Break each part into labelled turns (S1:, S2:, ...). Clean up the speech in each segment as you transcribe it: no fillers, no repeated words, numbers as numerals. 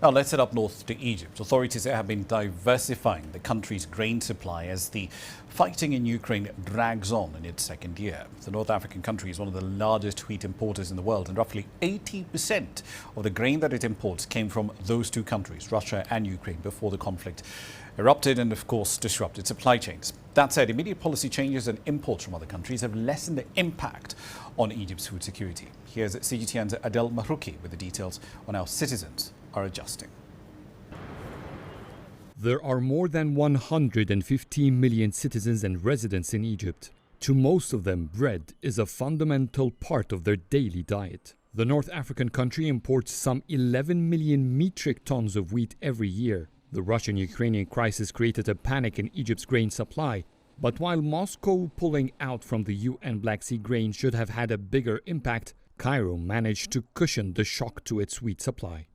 S1: Now let's head up north to Egypt. Authorities there have been diversifying the country's grain supply as the fighting in Ukraine drags on in its second year. The North African country is one of the largest wheat importers in the world, and roughly 80% of the grain that it imports came from those two countries, Russia and Ukraine, before the conflict erupted and, of course, disrupted supply chains. That said, immediate policy changes and imports from other countries have lessened the impact on Egypt's food security. Here's CGTN's Adel Mahrouki with the details on how citizens are adjusting.
S2: There are more than 115 million citizens and residents in Egypt. To most of them, bread is a fundamental part of their daily diet. The North African country imports some 11 million metric tons of wheat every year. The Russian-Ukrainian crisis created a panic in Egypt's grain supply. But while Moscow pulling out from the UN Black Sea grain should have had a bigger impact, Cairo managed to cushion the shock to its wheat supply.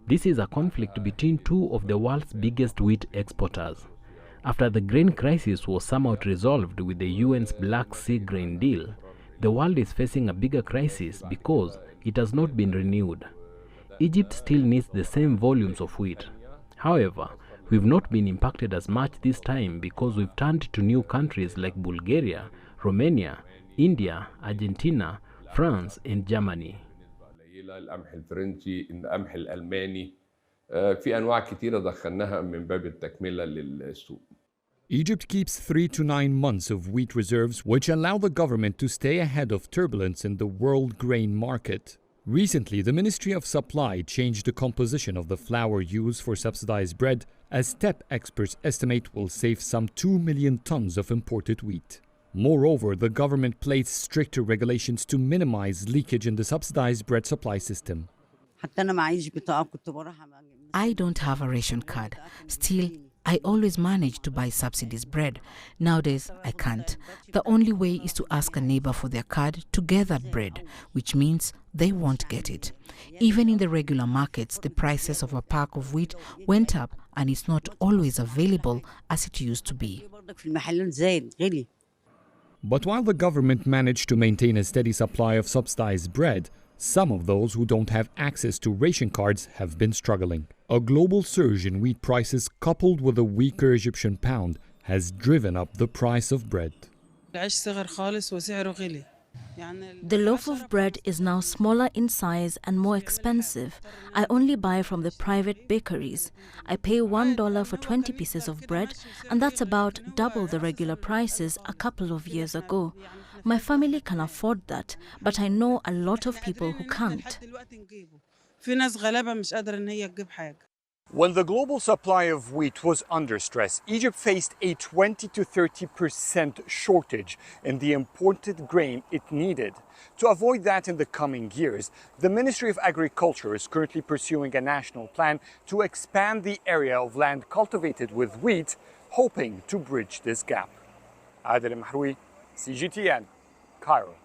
S3: This is a conflict between two of the world's biggest wheat exporters. After the grain crisis was somewhat resolved with the UN's Black Sea grain deal, the world is facing a bigger crisis because it has not been renewed. Egypt still needs the same volumes of wheat. However, we've not been impacted as much this time because we've turned to new countries like Bulgaria, Romania, India, Argentina, France and Germany.
S2: Egypt keeps 3 to 9 months of wheat reserves, which allow the government to stay ahead of turbulence in the world grain market. Recently, the Ministry of Supply changed the composition of the flour used for subsidized bread, as STEP experts estimate will save some 2 million tons of imported wheat. Moreover, the government placed stricter regulations to minimize leakage in the subsidized bread supply system.
S4: I don't have a ration card. Still, I always manage to buy subsidized bread. Nowadays, I can't. The only way is to ask a neighbor for their card to get that bread, which means they won't get it. Even in the regular markets, the prices of a pack of wheat went up and it's not always available as it used to be.
S2: But while the government managed to maintain a steady supply of subsidized bread, some of those who don't have access to ration cards have been struggling. A global surge in wheat prices coupled with a weaker Egyptian pound has driven up the price of bread.
S5: The loaf of bread is now smaller in size and more expensive. I only buy from the private bakeries. I pay $1 for 20 pieces of bread, and that's about double the regular prices a couple of years ago. My family can afford that, but I know a lot of people who can't.
S6: When the global supply of wheat was under stress, Egypt faced a 20 to 30% shortage in the imported grain it needed. To avoid that in the coming years, the Ministry of Agriculture is currently pursuing a national plan to expand the area of land cultivated with wheat, hoping to bridge this gap. Adel Mahrouki, CGTN, Cairo.